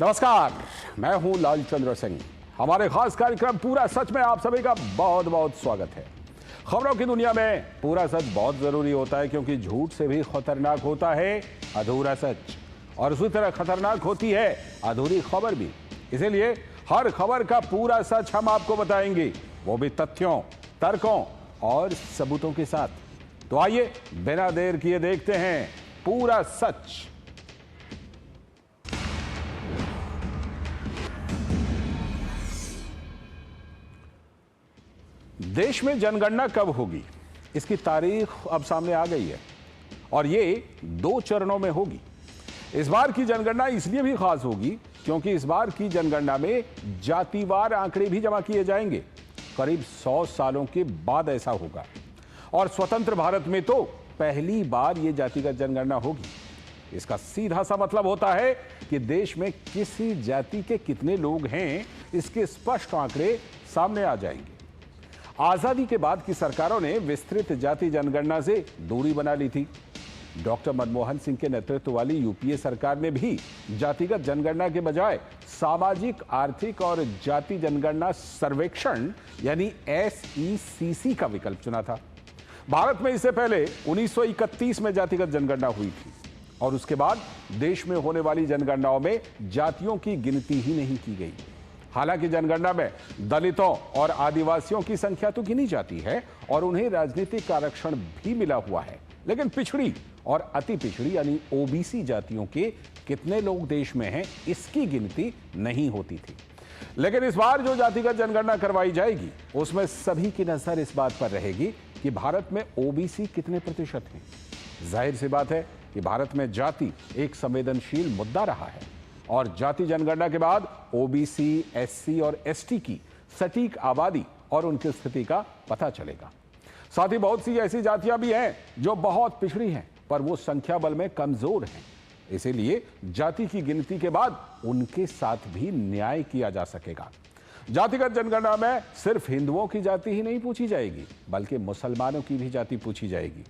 नमस्कार, मैं हूं लालचंद्र सिंह। हमारे खास कार्यक्रम पूरा सच में आप सभी का बहुत बहुत स्वागत है। खबरों की दुनिया में पूरा सच बहुत जरूरी होता है, क्योंकि झूठ से भी खतरनाक होता है अधूरा सच, और उसी तरह खतरनाक होती है अधूरी खबर भी। इसीलिए हर खबर का पूरा सच हम आपको बताएंगे, वो भी तथ्यों, तर्कों और सबूतों के साथ। तो आइए बिना देर किए देखते हैं पूरा सच। देश में जनगणना कब होगी, इसकी तारीख अब सामने आ गई है, और ये 2 चरणों में होगी। इस बार की जनगणना इसलिए भी खास होगी क्योंकि इस बार की जनगणना में जातिवार आंकड़े भी जमा किए जाएंगे। करीब 100 सालों के बाद ऐसा होगा, और स्वतंत्र भारत में तो पहली बार ये जातिगत जनगणना होगी। इसका सीधा सा मतलब होता है कि देश में किसी जाति के कितने लोग हैं, इसके स्पष्ट आंकड़े सामने आ जाएंगे। आजादी के बाद की सरकारों ने विस्तृत जाति जनगणना से दूरी बना ली थी। डॉक्टर मनमोहन सिंह के नेतृत्व वाली यूपीए सरकार ने भी जातिगत जनगणना के बजाय सामाजिक, आर्थिक और जाति जनगणना सर्वेक्षण यानी SECC का विकल्प चुना था। भारत में इससे पहले 1931 में जातिगत जनगणना हुई थी, और उसके बाद देश में होने वाली जनगणनाओं में जातियों की गिनती ही नहीं की गई। हालांकि जनगणना में दलितों और आदिवासियों की संख्या तो गिनी जाती है और उन्हें राजनीतिक आरक्षण भी मिला हुआ है, लेकिन पिछड़ी और अति पिछड़ी यानी OBC जातियों के कितने लोग देश में हैं, इसकी गिनती नहीं होती थी। लेकिन इस बार जो जातिगत जनगणना करवाई जाएगी, उसमें सभी की नजर इस बात पर रहेगी कि भारत में OBC कितने प्रतिशत हैं। जाहिर सी बात है कि भारत में जाति एक संवेदनशील मुद्दा रहा है, और जाति जनगणना के बाद OBC, SC और ST की सटीक आबादी और उनकी स्थिति का पता चलेगा। साथ ही बहुत सी ऐसी जातियां भी हैं जो बहुत पिछड़ी हैं, पर वो संख्या बल में कमजोर हैं। इसीलिए जाति की गिनती के बाद उनके साथ भी न्याय किया जा सकेगा। जातिगत जनगणना में सिर्फ हिंदुओं की जाति ही नहीं पूछी जाएगी, बल्कि मुसलमानों की भी जाति पूछी जाएगी,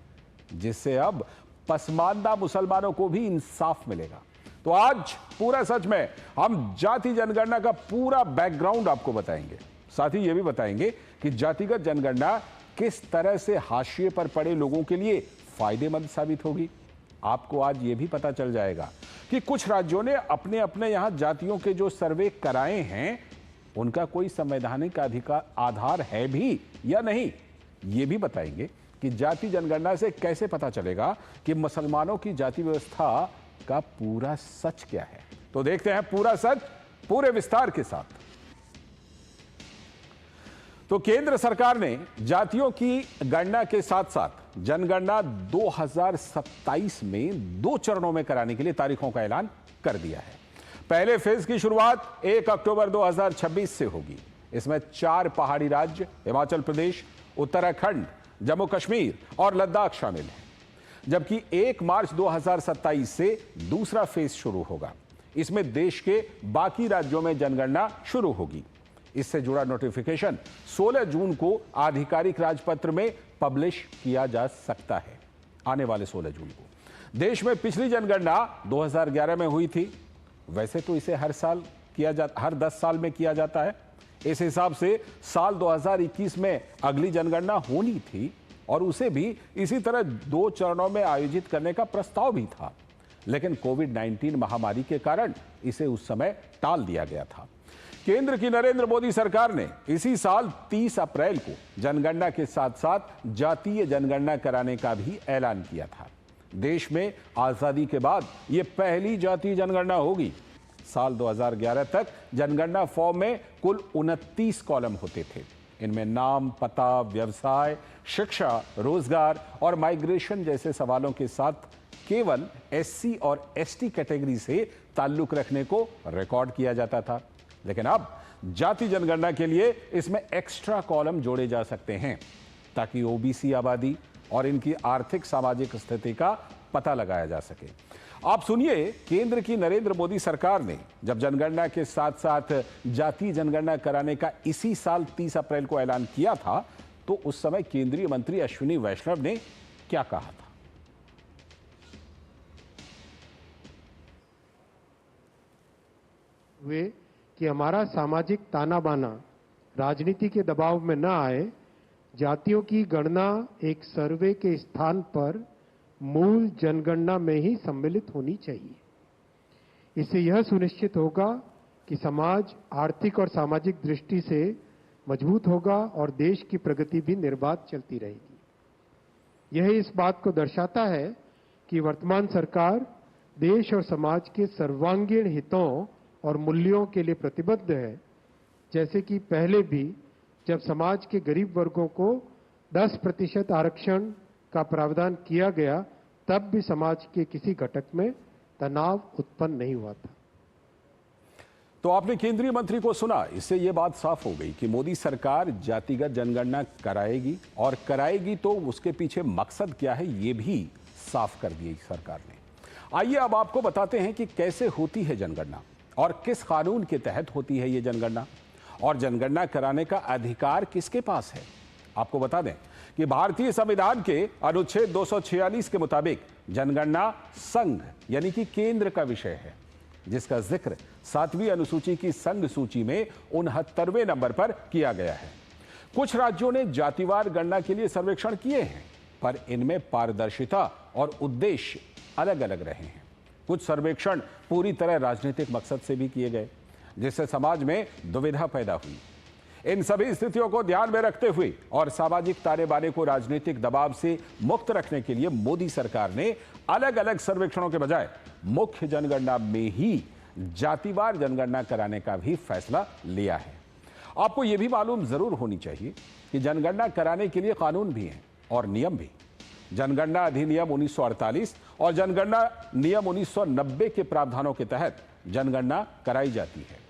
जिससे अब पसमानदा मुसलमानों को भी इंसाफ मिलेगा। तो आज पूरा सच में हम जाति जनगणना का पूरा बैकग्राउंड आपको बताएंगे। साथ ही यह भी बताएंगे कि जातिगत जनगणना किस तरह से हाशिए पर पड़े लोगों के लिए फायदेमंद साबित होगी। आपको आज यह भी पता चल जाएगा कि कुछ राज्यों ने अपने अपने यहां जातियों के जो सर्वे कराए हैं, उनका कोई संवैधानिक अधिकार आधार है भी या नहीं। यह भी बताएंगे कि जाति जनगणना से कैसे पता चलेगा कि मुसलमानों की जाति व्यवस्था का पूरा सच क्या है। तो देखते हैं पूरा सच पूरे विस्तार के साथ। तो केंद्र सरकार ने जातियों की गणना के साथ साथ जनगणना 2027 में 2 चरणों में कराने के लिए तारीखों का ऐलान कर दिया है। पहले फेज की शुरुआत 1 अक्टूबर 2026 से होगी। इसमें 4 पहाड़ी राज्य हिमाचल प्रदेश, उत्तराखंड, जम्मू कश्मीर और लद्दाख शामिल हैं, जबकि 1 मार्च 2027 से दूसरा फेज शुरू होगा। इसमें देश के बाकी राज्यों में जनगणना शुरू होगी। इससे जुड़ा नोटिफिकेशन 16 जून को आधिकारिक राजपत्र में पब्लिश किया जा सकता है, आने वाले 16 जून को। देश में पिछली जनगणना 2011 में हुई थी। वैसे तो इसे हर 10 साल में किया जाता है। इस हिसाब से साल 2021 में अगली जनगणना होनी थी, और उसे भी इसी तरह 2 चरणों में आयोजित करने का प्रस्ताव भी था, लेकिन कोविड-19 महामारी के कारण इसे उस समय टाल दिया गया था। केंद्र की नरेंद्र मोदी सरकार ने इसी साल 30 अप्रैल को जनगणना के साथ साथ जातीय जनगणना कराने का भी ऐलान किया था। देश में आजादी के बाद यह पहली जातीय जनगणना होगी। साल 2011 तक जनगणना फॉर्म में कुल 29 कॉलम होते थे। इनमें नाम, पता, व्यवसाय, शिक्षा, रोजगार और माइग्रेशन जैसे सवालों के साथ केवल SC और ST कैटेगरी से ताल्लुक रखने को रिकॉर्ड किया जाता था। लेकिन अब जाति जनगणना के लिए इसमें एक्स्ट्रा कॉलम जोड़े जा सकते हैं, ताकि OBC आबादी और इनकी आर्थिक सामाजिक स्थिति का पता लगाया जा सके। आप सुनिए, केंद्र की नरेंद्र मोदी सरकार ने जब जनगणना के साथ साथ जातीय जनगणना कराने का इसी साल 30 अप्रैल को ऐलान किया था, तो उस समय केंद्रीय मंत्री अश्विनी वैष्णव ने क्या कहा था। हुए कि हमारा सामाजिक ताना बाना राजनीति के दबाव में न आए, जातियों की गणना एक सर्वे के स्थान पर मूल जनगणना में ही सम्मिलित होनी चाहिए। इससे यह सुनिश्चित होगा कि समाज आर्थिक और सामाजिक दृष्टि से मजबूत होगा और देश की प्रगति भी निर्बाध चलती रहेगी। यह इस बात को दर्शाता है कि वर्तमान सरकार देश और समाज के सर्वांगीण हितों और मूल्यों के लिए प्रतिबद्ध है। जैसे कि पहले भी जब समाज के गरीब वर्गों को 10% आरक्षण का प्रावधान किया गया, तब भी समाज के किसी घटक में तनाव उत्पन्न नहीं हुआ था। तो आपने केंद्रीय मंत्री को सुना, इससे यह बात साफ हो गई कि मोदी सरकार जातिगत जनगणना कराएगी, और कराएगी तो उसके पीछे मकसद क्या है यह भी साफ कर दिया सरकार ने। आइए अब आपको बताते हैं कि कैसे होती है जनगणना और किस कानून के तहत होती है यह जनगणना, और जनगणना कराने का अधिकार किसके पास है। आपको बता दें कि भारतीय संविधान के अनुच्छेद 246 के मुताबिक जनगणना संघ यानी कि केंद्र का विषय है, जिसका जिक्र 7वीं अनुसूची की संघ सूची में 69वें नंबर पर किया गया है। कुछ राज्यों ने जातिवार गणना के लिए सर्वेक्षण किए हैं, पर इनमें पारदर्शिता और उद्देश्य अलग अलग रहे हैं। कुछ सर्वेक्षण पूरी तरह राजनीतिक मकसद से भी किए गए, जिससे समाज में दुविधा पैदा हुई। इन सभी स्थितियों को ध्यान में रखते हुए और सामाजिक ताने बाने को राजनीतिक दबाव से मुक्त रखने के लिए मोदी सरकार ने अलग अलग सर्वेक्षणों के बजाय मुख्य जनगणना में ही जातिवार जनगणना कराने का भी फैसला लिया है। आपको यह भी मालूम जरूर होनी चाहिए कि जनगणना कराने के लिए कानून भी हैं और नियम भी। जनगणना अधिनियम 1948 और जनगणना नियम 1990 के प्रावधानों के तहत जनगणना कराई जाती है।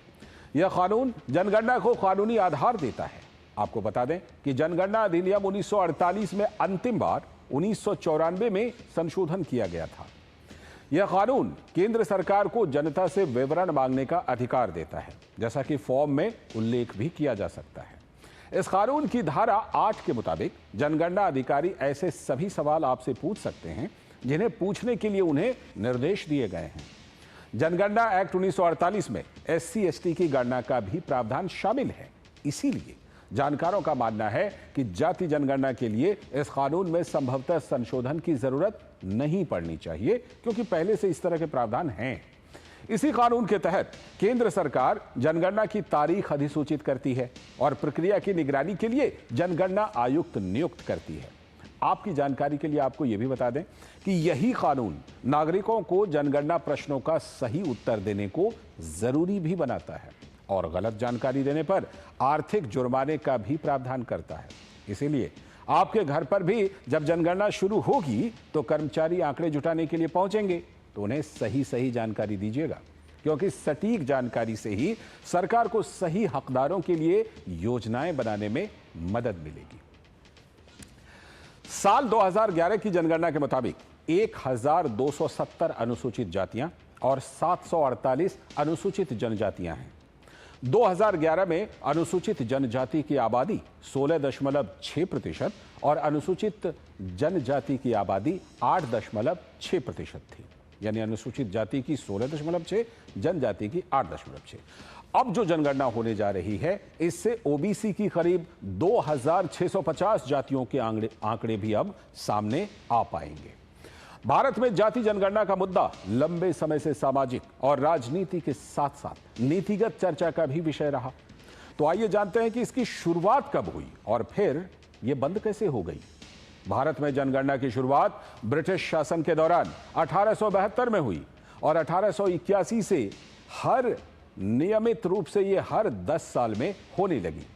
यह कानून जनगणना को कानूनी आधार देता है। आपको बता दें कि जनगणना अधिनियम 1948 में अंतिम बार 1994 में संशोधन किया गया था। यह कानून केंद्र सरकार को जनता से विवरण मांगने का अधिकार देता है, जैसा कि फॉर्म में उल्लेख भी किया जा सकता है। इस कानून की धारा 8 के मुताबिक जनगणना अधिकारी ऐसे सभी सवाल आपसे पूछ सकते हैं जिन्हें पूछने के लिए उन्हें निर्देश दिए गए हैं। जनगणना एक्ट 1948 में SC/ST की गणना का भी प्रावधान शामिल है। इसीलिए जानकारों का मानना है कि जाति जनगणना के लिए इस कानून में संभवतः संशोधन की जरूरत नहीं पड़नी चाहिए, क्योंकि पहले से इस तरह के प्रावधान हैं। इसी कानून के तहत केंद्र सरकार जनगणना की तारीख अधिसूचित करती है और प्रक्रिया की निगरानी के लिए जनगणना आयुक्त नियुक्त करती है। आपकी जानकारी के लिए आपको यह भी बता दें कि यही कानून नागरिकों को जनगणना प्रश्नों का सही उत्तर देने को जरूरी भी बनाता है और गलत जानकारी देने पर आर्थिक जुर्माने का भी प्रावधान करता है। इसीलिए आपके घर पर भी जब जनगणना शुरू होगी तो कर्मचारी आंकड़े जुटाने के लिए पहुंचेंगे, तो उन्हें सही जानकारी दीजिएगा, क्योंकि सटीक जानकारी से ही सरकार को सही हकदारों के लिए योजनाएं बनाने में मदद मिलेगी। साल 2011 की जनगणना के मुताबिक 1270 अनुसूचित जातियां और 748 अनुसूचित जनजातियां हैं। 2011 में अनुसूचित जनजाति की आबादी 16.6% और अनुसूचित जनजाति की आबादी 8.6% थी। यानी अनुसूचित जाति की 16.6, जनजाति की 8.6। अब जो जनगणना होने जा रही है, इससे ओबीसी की करीब 2650 जातियों के आंकड़े भी अब सामने आ पाएंगे। भारत में जाति जनगणना का मुद्दा लंबे समय से सामाजिक और राजनीति के साथ साथ नीतिगत चर्चा का भी विषय रहा। तो आइए जानते हैं कि इसकी शुरुआत कब हुई और फिर यह बंद कैसे हो गई। भारत में जनगणना की शुरुआत ब्रिटिश शासन के दौरान 1872 में हुई और 1881 से हर नियमित रूप से यह हर 10 साल में होने लगी।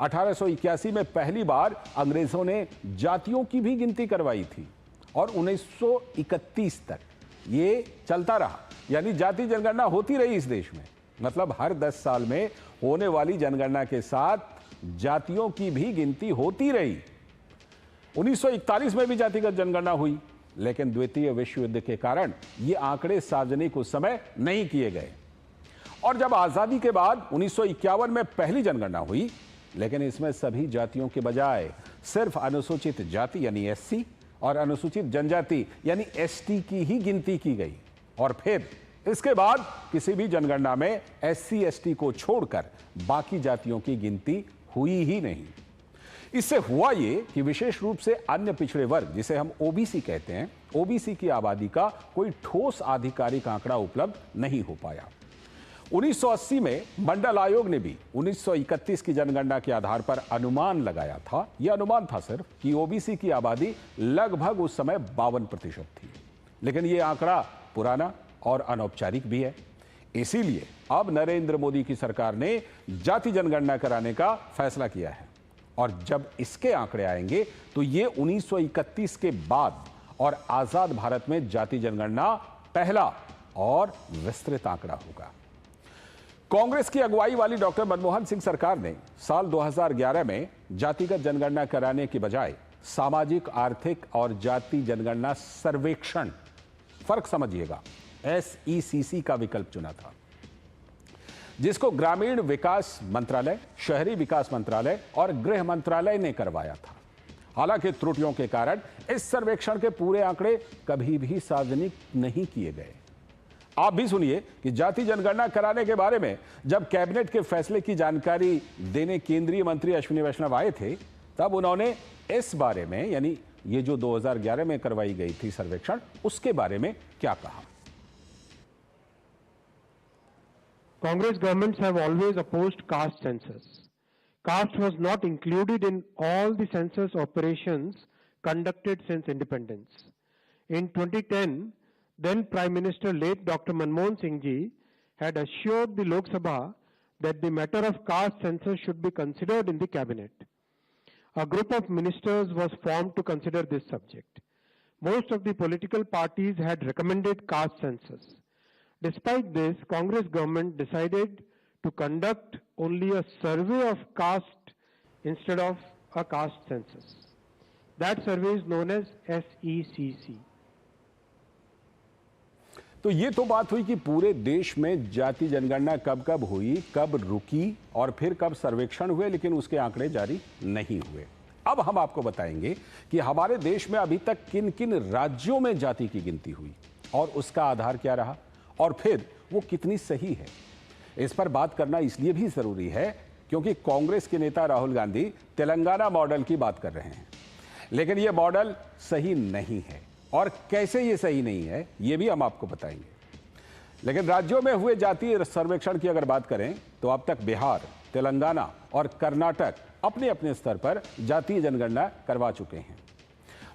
1881 में पहली बार अंग्रेजों ने जातियों की भी गिनती करवाई थी और 1931 तक ये चलता रहा। यानी जाति जनगणना होती रही इस देश में, मतलब हर 10 साल में होने वाली जनगणना के साथ जातियों की भी गिनती होती रही। 1941 में भी जातिगत जनगणना हुई, लेकिन द्वितीय विश्व युद्ध के कारण ये आंकड़े सार्वजनिक उस समय नहीं किए गए। और जब आजादी के बाद 1951 में पहली जनगणना हुई, लेकिन इसमें सभी जातियों के बजाय सिर्फ अनुसूचित जाति यानी SC और अनुसूचित जनजाति यानी ST की ही गिनती की गई। और फिर इसके बाद किसी भी जनगणना में SC ST को छोड़कर बाकी जातियों की गिनती हुई ही नहीं। इससे हुआ ये कि विशेष रूप से अन्य पिछड़े वर्ग, जिसे हम OBC कहते हैं, OBC की आबादी का कोई ठोस आधिकारिक आंकड़ा उपलब्ध नहीं हो पाया। 1980 में मंडल आयोग ने भी 1931 की जनगणना के आधार पर अनुमान लगाया था। यह अनुमान था सिर्फ कि OBC की आबादी लगभग उस समय 52% थी, लेकिन यह आंकड़ा पुराना और अनौपचारिक भी है। इसीलिए अब नरेंद्र मोदी की सरकार ने जाति जनगणना कराने का फैसला किया है, और जब इसके आंकड़े आएंगे तो ये 1931 के बाद और आजाद भारत में जाति जनगणना पहला और विस्तृत आंकड़ा होगा। कांग्रेस की अगुवाई वाली डॉक्टर मनमोहन सिंह सरकार ने साल 2011 में जातिगत जनगणना कराने के बजाय सामाजिक, आर्थिक और जाति जनगणना सर्वेक्षण, फर्क समझिएगा, SECC का विकल्प चुना था, जिसको ग्रामीण विकास मंत्रालय, शहरी विकास मंत्रालय और गृह मंत्रालय ने करवाया था। हालांकि त्रुटियों के कारण इस सर्वेक्षण के पूरे आंकड़े कभी भी सार्वजनिक नहीं किए गए। आप भी सुनिए कि जाति जनगणना कराने के बारे में जब कैबिनेट के फैसले की जानकारी देने केंद्रीय मंत्री अश्विनी वैष्णव आए थे, तब उन्होंने इस बारे में, यानी ये जो 2011 में करवाई गई थी सर्वेक्षण, उसके बारे में क्या कहा। Congress governments have always opposed caste census. Caste was not included in all the census operations conducted since independence. In 2010, then Prime Minister late Dr. Manmohan Singh ji had assured the Lok Sabha that the matter of caste census should be considered in the cabinet. A group of ministers was formed to consider this subject. Most of the political parties had recommended caste census. Despite this, Congress government decided to conduct only a survey of caste instead of a caste census. That survey is known as SECC. तो ये तो बात हुई कि पूरे देश में जाति जनगणना कब कब हुई, कब रुकी और फिर कब सर्वेक्षण हुए, लेकिन उसके आंकड़े जारी नहीं हुए। अब हम आपको बताएंगे कि हमारे देश में अभी तक किन किन राज्यों में जाति की गिनती हुई और उसका आधार क्या रहा, और फिर वो कितनी सही है। इस पर बात करना इसलिए भी जरूरी है क्योंकि कांग्रेस के नेता राहुल गांधी तेलंगाना मॉडल की बात कर रहे हैं, लेकिन ये मॉडल सही नहीं है, और कैसे ये सही नहीं है ये भी हम आपको बताएंगे। लेकिन राज्यों में हुए जातीय सर्वेक्षण की अगर बात करें तो अब तक बिहार, तेलंगाना और कर्नाटक अपने अपने स्तर पर जातीय जनगणना करवा चुके हैं।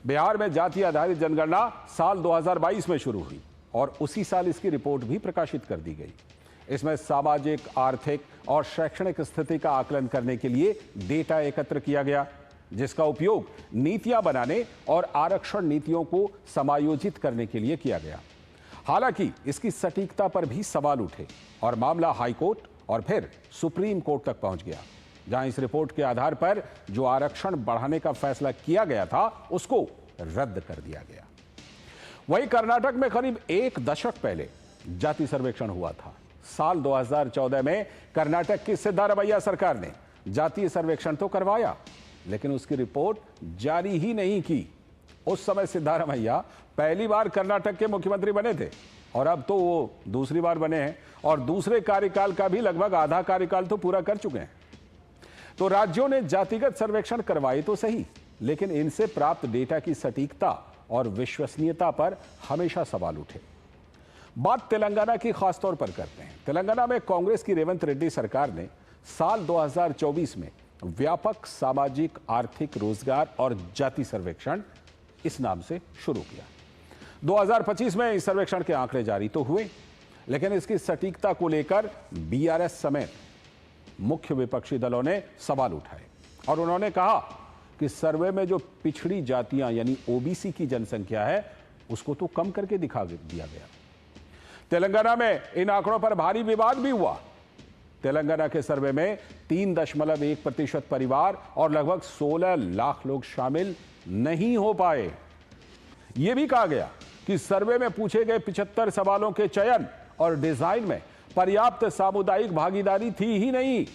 बिहार में जाति आधारित जनगणना साल 2022 में शुरू हुई और उसी साल इसकी रिपोर्ट भी प्रकाशित कर दी गई। इसमें सामाजिक, आर्थिक और शैक्षणिक स्थिति का आकलन करने के लिए डेटा एकत्र किया गया, जिसका उपयोग नीतियां बनाने और आरक्षण नीतियों को समायोजित करने के लिए किया गया। हालांकि इसकी सटीकता पर भी सवाल उठे और मामला हाईकोर्ट और फिर सुप्रीम कोर्ट तक पहुंच गया, जहां इस रिपोर्ट के आधार पर जो आरक्षण बढ़ाने का फैसला किया गया था उसको रद्द कर दिया गया। वहीं कर्नाटक में करीब एक दशक पहले जाति सर्वेक्षण हुआ था। साल 2014 में कर्नाटक की सिद्धारमैया सरकार ने जातीय सर्वेक्षण तो करवाया, लेकिन उसकी रिपोर्ट जारी ही नहीं की। उस समय सिद्धारमैया पहली बार कर्नाटक के मुख्यमंत्री बने थे और अब तो वो दूसरी बार बने हैं और दूसरे कार्यकाल का भी लगभग आधा कार्यकाल तो पूरा कर चुके हैं। तो राज्यों ने जातिगत सर्वेक्षण करवाए तो सही, लेकिन इनसे प्राप्त डेटा की सटीकता और विश्वसनीयता पर हमेशा सवाल उठे। बात तेलंगाना की खासतौर पर करते हैं। तेलंगाना में कांग्रेस की रेवंत रेड्डी सरकार ने साल 2024 में व्यापक सामाजिक, आर्थिक, रोजगार और जाति सर्वेक्षण इस नाम से शुरू किया। 2025 में इस सर्वेक्षण के आंकड़े जारी तो हुए, लेकिन इसकी सटीकता को लेकर BRS समेत मुख्य विपक्षी दलों ने सवाल उठाए और उन्होंने कहा कि सर्वे में जो पिछड़ी जातियां यानी OBC की जनसंख्या है उसको तो कम करके दिखा दिया गया। तेलंगाना में इन आंकड़ों पर भारी विवाद भी हुआ। तेलंगाना के सर्वे में 3.1% परिवार और लगभग 16 लाख लोग शामिल नहीं हो पाए। यह भी कहा गया कि सर्वे में पूछे गए 75 सवालों के चयन और डिजाइन में पर्याप्त सामुदायिक भागीदारी थी ही नहीं,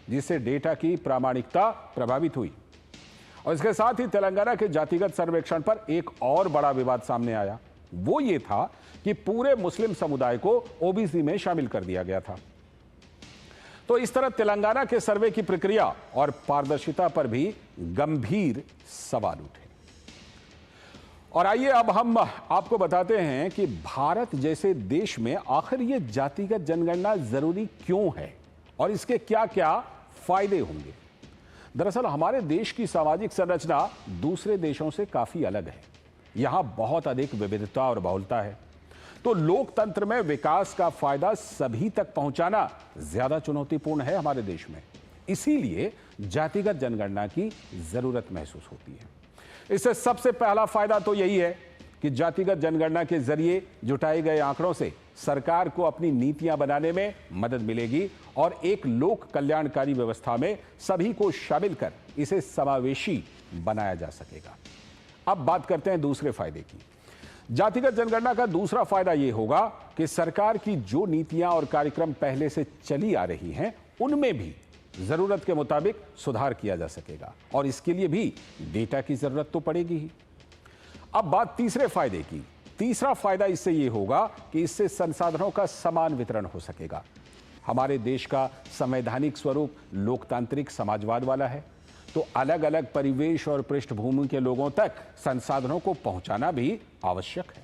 जिससे डेटा की प्रामाणिकता प्रभावित हुई। और इसके साथ ही तेलंगाना के जातिगत सर्वेक्षण पर एक और बड़ा विवाद सामने आया। वो ये था कि पूरे मुस्लिम समुदाय को ओबीसी में शामिल कर दिया गया था। तो इस तरह तेलंगाना के सर्वे की प्रक्रिया और पारदर्शिता पर भी गंभीर सवाल उठे। और आइए अब हम आपको बताते हैं कि भारत जैसे देश में आखिर ये जातिगत जनगणना जरूरी क्यों है और इसके क्या क्या फायदे होंगे। दरअसल हमारे देश की सामाजिक संरचना दूसरे देशों से काफी अलग है। यहां बहुत अधिक विविधता और बहुलता है, तो लोकतंत्र में विकास का फायदा सभी तक पहुंचाना ज्यादा चुनौतीपूर्ण है हमारे देश में। इसीलिए जातिगत जनगणना की जरूरत महसूस होती है। इससे सबसे पहला फायदा तो यही है कि जातिगत जनगणना के जरिए जुटाए गए आंकड़ों से सरकार को अपनी नीतियां बनाने में मदद मिलेगी और एक लोक कल्याणकारी व्यवस्था में सभी को शामिल कर इसे समावेशी बनाया जा सकेगा। अब बात करते हैं दूसरे फायदे की। जातिगत जनगणना का दूसरा फायदा यह होगा कि सरकार की जो नीतियां और कार्यक्रम पहले से चली आ रही हैं, उनमें भी जरूरत के मुताबिक सुधार किया जा सकेगा और इसके लिए भी डेटा की जरूरत तो पड़ेगी ही। अब बात तीसरे फायदे की। तीसरा फायदा इससे यह होगा कि इससे संसाधनों का समान वितरण हो सकेगा। हमारे देश का संवैधानिक स्वरूप लोकतांत्रिक समाजवाद वाला है, तो अलग अलग परिवेश और पृष्ठभूमि के लोगों तक संसाधनों को पहुंचाना भी आवश्यक है।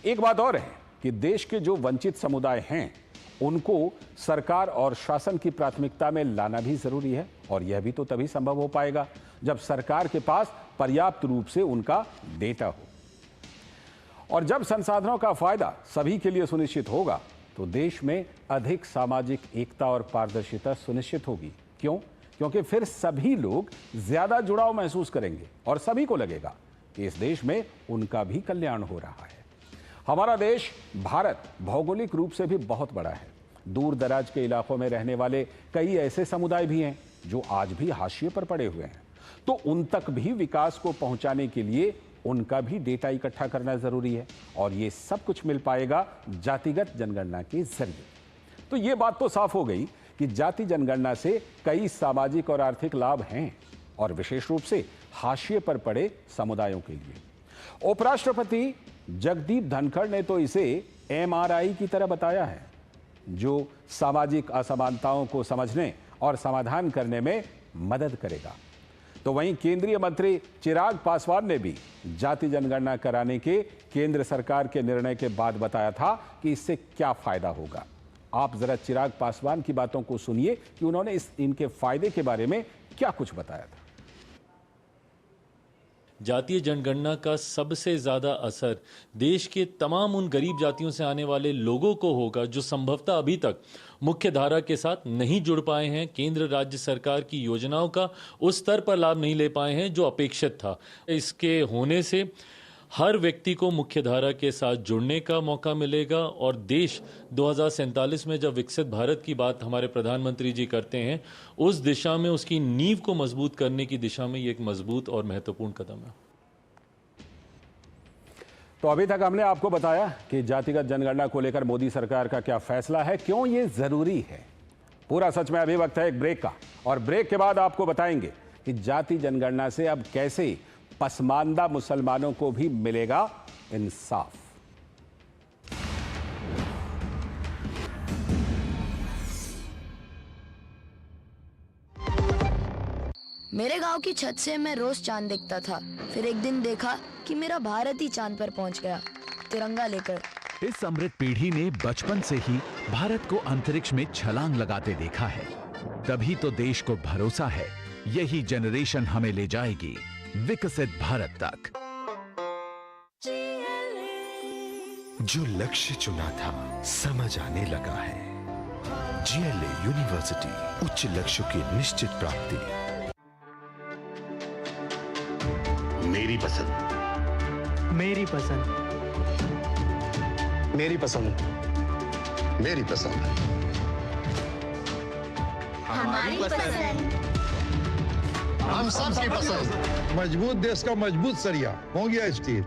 एक बात और है कि देश के जो वंचित समुदाय हैं, उनको सरकार और शासन की प्राथमिकता में लाना भी जरूरी है और यह भी तो तभी संभव हो पाएगा जब सरकार के पास पर्याप्त रूप से उनका डेटा हो। और जब संसाधनों का फायदा सभी के लिए सुनिश्चित होगा तो देश में अधिक सामाजिक एकता और पारदर्शिता सुनिश्चित होगी। क्यों? क्योंकि फिर सभी लोग ज्यादा जुड़ाव महसूस करेंगे और सभी को लगेगा कि इस देश में उनका भी कल्याण हो रहा है। हमारा देश भारत भौगोलिक रूप से भी बहुत बड़ा है। दूर दराज के इलाकों में रहने वाले कई ऐसे समुदाय भी हैं जो आज भी हाशिए पर पड़े हुए हैं, तो उन तक भी विकास को पहुंचाने के लिए उनका भी डेटा इकट्ठा करना जरूरी है और ये सब कुछ मिल पाएगा जातिगत जनगणना के जरिए। तो ये बात तो साफ हो गई कि जाति जनगणना से कई सामाजिक और आर्थिक लाभ हैं और विशेष रूप से हाशिए पर पड़े समुदायों के लिए। उपराष्ट्रपति जगदीप धनखड़ ने तो इसे MRI की तरह बताया है, जो सामाजिक असमानताओं को समझने और समाधान करने में मदद करेगा। तो वहीं केंद्रीय मंत्री चिराग पासवान ने भी जाति जनगणना कराने के केंद्र सरकार के निर्णय के बाद बताया था कि इससे क्या फायदा होगा। आप जरा चिराग पासवान की बातों को सुनिए कि उन्होंने इनके फायदे के बारे में क्या कुछ बताया था। जातीय जनगणना का सबसे ज्यादा असर देश के तमाम उन गरीब जातियों से आने वाले लोगों को होगा जो संभवतः अभी तक मुख्य धारा के साथ नहीं जुड़ पाए हैं, केंद्र राज्य सरकार की योजनाओं का उस स्तर पर लाभ नहीं ले पाए हैं जो अपेक्षित था। इसके होने से हर व्यक्ति को मुख्य धारा के साथ जुड़ने का मौका मिलेगा और देश 2047 में जब विकसित भारत की बात हमारे प्रधानमंत्री जी करते हैं, उस दिशा में उसकी नींव को मजबूत करने की दिशा में ये एक मजबूत और महत्वपूर्ण कदम है। तो अभी तक हमने आपको बताया कि जातिगत जनगणना को लेकर मोदी सरकार का क्या फैसला है, क्यों ये जरूरी है। पूरा सच में अभी वक्त है एक ब्रेक का, और ब्रेक के बाद आपको बताएंगे कि जाति जनगणना से अब कैसे पसमानदा मुसलमानों को भी मिलेगा इंसाफ। मेरे गांव की छत से मैं रोज चांद देखता था। फिर एक दिन देखा कि मेरा भारत ही चांद पर पहुंच गया, तिरंगा लेकर। इस अमृत पीढ़ी ने बचपन से ही भारत को अंतरिक्ष में छलांग लगाते देखा है। तभी तो देश को भरोसा है, यही जनरेशन हमें ले जाएगी विकसित भारत तक। जो लक्ष्य चुना था समझ आने लगा है। GLA यूनिवर्सिटी, उच्च लक्ष्यों की निश्चित प्राप्ति। मेरी पसंद, मेरी पसंद, मेरी पसंद, मेरी पसंद, हमारी पसंद, हम सबकी पसंद। मजबूत देश का मजबूत सरिया हो गया स्टील।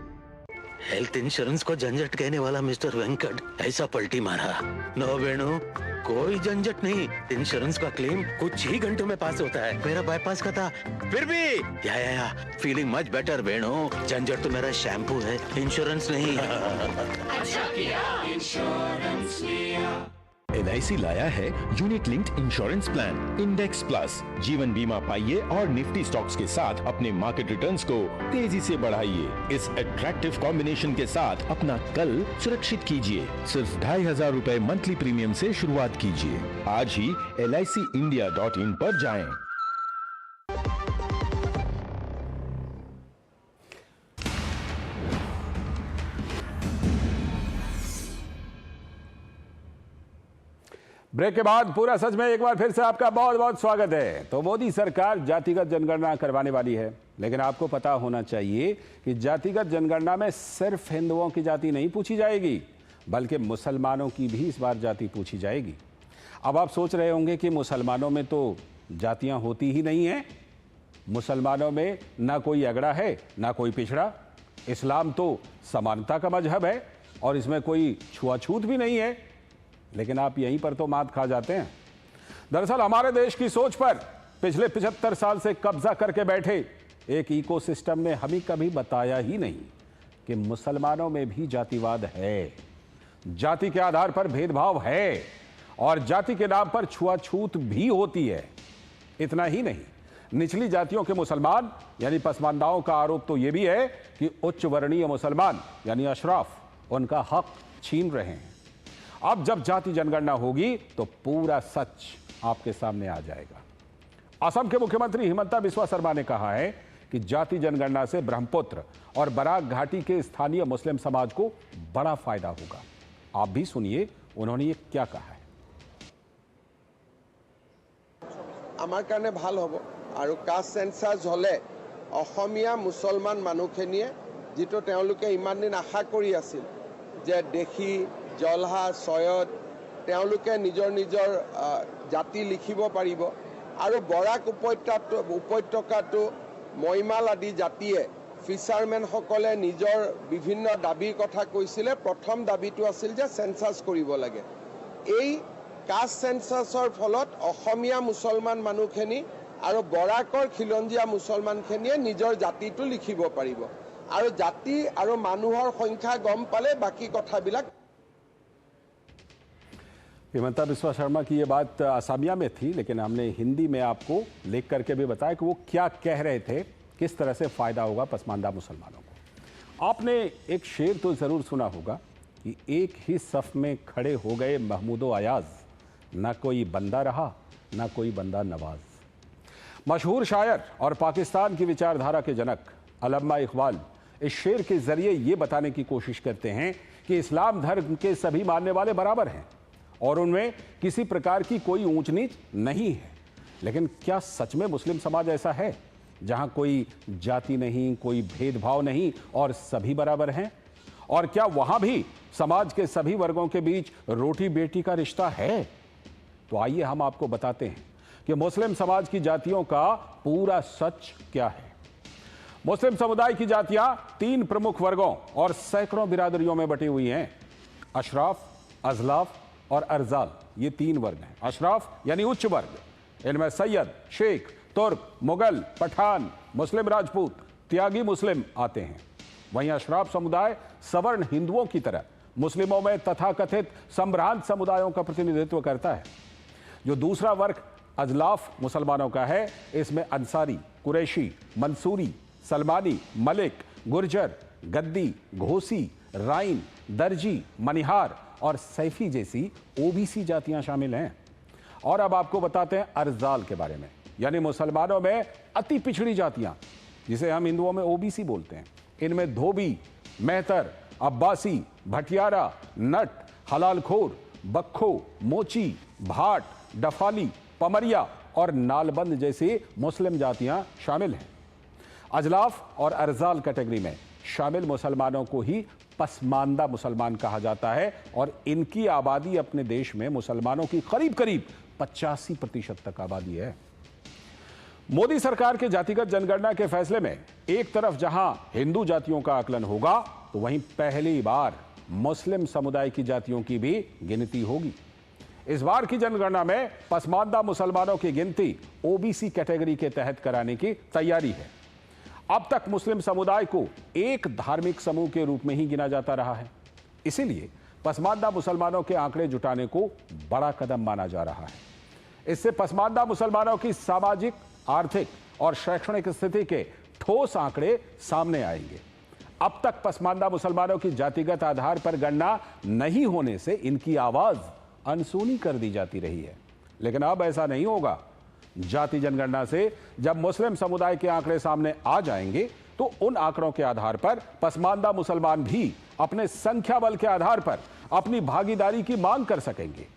हेल्थ इंश्योरेंस को झंझट कहने वाला मिस्टर वेंकट ऐसा पलटी मारा। नो वेणु, कोई झंझट नहीं, इंश्योरेंस का क्लेम कुछ ही घंटों में पास होता है। मेरा बाईपास का था, फिर भी या फीलिंग मच बेटर वेणु। झंझट तो मेरा शैम्पू है, इंश्योरेंस नहीं। अच्छा किया इंश्योरेंस लिया। LIC लाया है unit linked insurance plan index plus. जीवन बीमा पाइए और निफ्टी स्टॉक्स के साथ अपने मार्केट रिटर्न्स को तेजी से बढ़ाइए। इस अट्रैक्टिव कॉम्बिनेशन के साथ अपना कल सुरक्षित कीजिए। सिर्फ 2500 रुपए मंथली प्रीमियम से शुरुआत कीजिए। आज ही LICindia.in पर जाएं। ब्रेक के बाद पूरा सच में एक बार फिर से आपका बहुत बहुत स्वागत है। तो मोदी सरकार जातिगत जनगणना करवाने वाली है, लेकिन आपको पता होना चाहिए कि जातिगत जनगणना में सिर्फ हिंदुओं की जाति नहीं पूछी जाएगी, बल्कि मुसलमानों की भी इस बार जाति पूछी जाएगी। अब आप सोच रहे होंगे कि मुसलमानों में तो जातियां होती ही नहीं हैं। मुसलमानों में ना कोई अगड़ा है ना कोई पिछड़ा। इस्लाम तो समानता का मजहब है और इसमें कोई छुआछूत भी नहीं है, लेकिन आप यहीं पर तो मात खा जाते हैं। दरअसल हमारे देश की सोच पर पिछले 75 साल से कब्जा करके बैठे एक इकोसिस्टम ने हमें कभी बताया ही नहीं कि मुसलमानों में भी जातिवाद है, जाति के आधार पर भेदभाव है और जाति के नाम पर छुआछूत भी होती है। इतना ही नहीं, निचली जातियों के मुसलमान यानी पसमानदाओं का आरोप तो यह भी है कि उच्च वर्णीय मुसलमान यानी अशराफ उनका हक छीन रहे हैं। अब जब जाति जनगणना होगी तो पूरा सच आपके सामने आ जाएगा। असम के मुख्यमंत्री हिमंता बिस्वा शर्मा ने कहा है कि जाति जनगणना से ब्रह्मपुत्र और बराक घाटी के स्थानीय मुस्लिम समाज को बड़ा फायदा होगा। आप भी सुनिए उन्होंने ये क्या कहा है। आमार कारणे ভাল হ'ব আৰু কাষ্ট সেন্সাস হলে অসমীয়া মুছলমান মানুহখিনিয়ে যেটো তেওঁলোকে ইমান দিন আশা কৰি আছিল যে দেখি জলহা সয়দ তেওঁলোকে নিজৰ নিজৰ জাতি লিখিব পাৰিব আৰু বৰাক উপত্যকাটো মইমাল আদি জাতিয়ে ফিচাৰমেন সকলে নিজৰ বিভিন্ন দাবীৰ কথা কৈছিলে। প্ৰথম দাবীটো আছিল যে সেন্সাস কৰিব লাগে। এই কাষ্ট সেন্সাসৰ ফলত অসমীয়া মুছলমান মানুহখিনি আৰু বৰাকৰ খিলঞ্জীয়া মুছলমানখিনিয়ে নিজৰ জাতিটো লিখিব পাৰিব আৰু জাতি আৰু মানুহৰ সংখ্যা গম পালে বাকি কথাবিলাক। हिमंता बिस्वा शर्मा की ये बात असमिया में थी, लेकिन हमने हिंदी में आपको लिख करके भी बताया कि वो क्या कह रहे थे, किस तरह से फायदा होगा पसमानदा मुसलमानों को। आपने एक शेर तो जरूर सुना होगा कि एक ही सफ में खड़े हो गए महमूदो अयाज, ना कोई बंदा रहा ना कोई बंदा नवाज। मशहूर शायर और पाकिस्तान की विचारधारा के जनक अल्लामा इकबाल इस शेर के जरिए ये बताने की कोशिश करते हैं कि इस्लाम धर्म के सभी मानने वाले बराबर हैं और उनमें किसी प्रकार की कोई ऊंच नीच नहीं है। लेकिन क्या सच में मुस्लिम समाज ऐसा है जहां कोई जाति नहीं, कोई भेदभाव नहीं और सभी बराबर हैं? और क्या वहां भी समाज के सभी वर्गों के बीच रोटी बेटी का रिश्ता है? तो आइए हम आपको बताते हैं कि मुस्लिम समाज की जातियों का पूरा सच क्या है। मुस्लिम समुदाय की जातियां 3 प्रमुख वर्गों और सैकड़ों बिरादरियों में बटी हुई हैं। अशराफ, अजलाफ और अरजाल, ये 3 वर्ग हैं। अशराफ यानी उच्च वर्ग, इनमें सैयद, शेख, तुर्क, मुगल, पठान, मुस्लिम राजपूत, त्यागी मुस्लिम आते हैं। वहीं अशराफ समुदाय सवर्ण हिंदुओं की तरह मुस्लिमों में तथाकथित संभ्रांत समुदायों का प्रतिनिधित्व करता है। जो दूसरा वर्ग अजलाफ मुसलमानों का है, इसमें अंसारी, कुरैशी, मंसूरी, सलमानी, मलिक, गुर्जर, गद्दी, घोसी, राइन, दर्जी, मनिहार और सैफी जैसी ओबीसी जातियां शामिल हैं। और अब आपको बताते हैं अरजाल के बारे में, यानी मुसलमानों में अति पिछड़ी जातियां, जिसे हम हिंदुओं में ओबीसी बोलते हैं। इनमें धोबी, मेहतर, अब्बासी, भटियारा, नट, हलालखोर, बक्खो, मोची, भाट, डफाली, पमरिया और नालबंद जैसी मुस्लिम जातियां शामिल हैं। अजलाफ और अरजाल कैटेगरी में शामिल मुसलमानों को ही पसमानदा मुसलमान कहा जाता है और इनकी आबादी अपने देश में मुसलमानों की करीब करीब 85% तक आबादी है। मोदी सरकार के जातिगत जनगणना के फैसले में एक तरफ जहां हिंदू जातियों का आकलन होगा, तो वहीं पहली बार मुस्लिम समुदाय की जातियों की भी गिनती होगी। इस बार की जनगणना में पसमानदा मुसलमानों की गिनती ओबीसी कैटेगरी के तहत कराने की तैयारी है। अब तक मुस्लिम समुदाय को एक धार्मिक समूह के रूप में ही गिना जाता रहा है, इसीलिए पसमानदा मुसलमानों के आंकड़े जुटाने को बड़ा कदम माना जा रहा है। इससे पसमानदा मुसलमानों की सामाजिक, आर्थिक और शैक्षणिक स्थिति के ठोस आंकड़े सामने आएंगे। अब तक पसमानदा मुसलमानों की जातिगत आधार पर गणना नहीं होने से इनकी आवाज अनसुनी कर दी जाती रही है, लेकिन अब ऐसा नहीं होगा। जाति जनगणना से जब मुस्लिम समुदाय के आंकड़े सामने आ जाएंगे तो उन आंकड़ों के आधार पर पसमानदा मुसलमान भी अपने संख्या बल के आधार पर अपनी भागीदारी की मांग कर सकेंगे।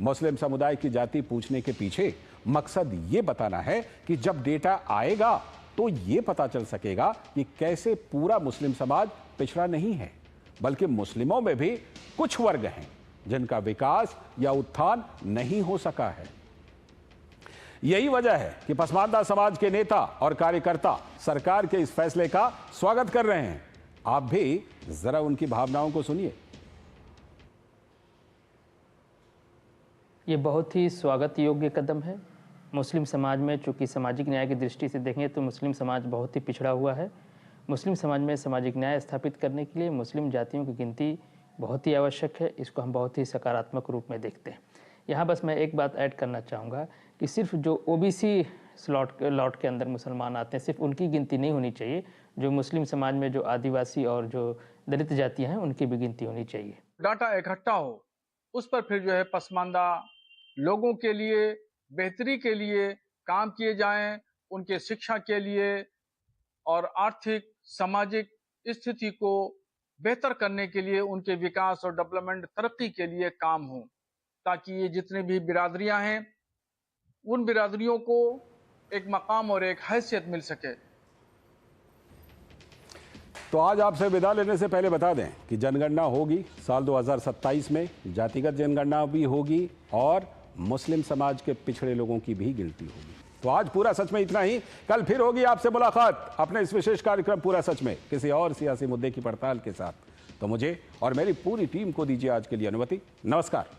मुस्लिम समुदाय की जाति पूछने के पीछे मकसद ये बताना है कि जब डेटा आएगा तो ये पता चल सकेगा कि कैसे पूरा मुस्लिम समाज पिछड़ा नहीं है, बल्कि मुस्लिमों में भी कुछ वर्ग हैं जिनका विकास या उत्थान नहीं हो सका है। यही वजह है कि पसमानदा समाज के नेता और कार्यकर्ता सरकार के इस फैसले का स्वागत कर रहे हैं। आप भी जरा उनकी भावनाओं को सुनिए। ये बहुत ही स्वागत योग्य कदम है। मुस्लिम समाज में चूँकि सामाजिक न्याय की दृष्टि से देखें तो मुस्लिम समाज बहुत ही पिछड़ा हुआ है। मुस्लिम समाज में सामाजिक न्याय स्थापित करने के लिए मुस्लिम जातियों की गिनती बहुत ही आवश्यक है। इसको हम बहुत ही सकारात्मक रूप में देखते हैं। यहाँ बस मैं एक बात ऐड करना चाहूँगा कि सिर्फ जो ओबीसी लॉट के अंदर मुसलमान आते हैं सिर्फ उनकी गिनती नहीं होनी चाहिए। जो मुस्लिम समाज में जो आदिवासी और जो दलित जातियाँ हैं उनकी भी गिनती होनी चाहिए। डाटा इकट्ठा हो, उस पर फिर जो है पसमानदा लोगों के लिए बेहतरी के लिए काम किए जाएं, उनके शिक्षा के लिए और आर्थिक सामाजिक स्थिति को बेहतर करने के लिए, उनके विकास और डेवलपमेंट तरक्की के लिए काम हो, ताकि ये जितने भी बिरादरियां हैं उन बिरादरियों को एक मकाम और एक हैसियत मिल सके। तो आज आपसे विदा लेने से पहले बता दें कि जनगणना होगी साल 2027 में, जातिगत जनगणना भी होगी और मुस्लिम समाज के पिछड़े लोगों की भी गिनती होगी। तो आज पूरा सच में इतना ही। कल फिर होगी आपसे मुलाकात अपने इस विशेष कार्यक्रम पूरा सच में किसी और सियासी मुद्दे की पड़ताल के साथ। तो मुझे और मेरी पूरी टीम को दीजिए आज के लिए अनुमति। नमस्कार।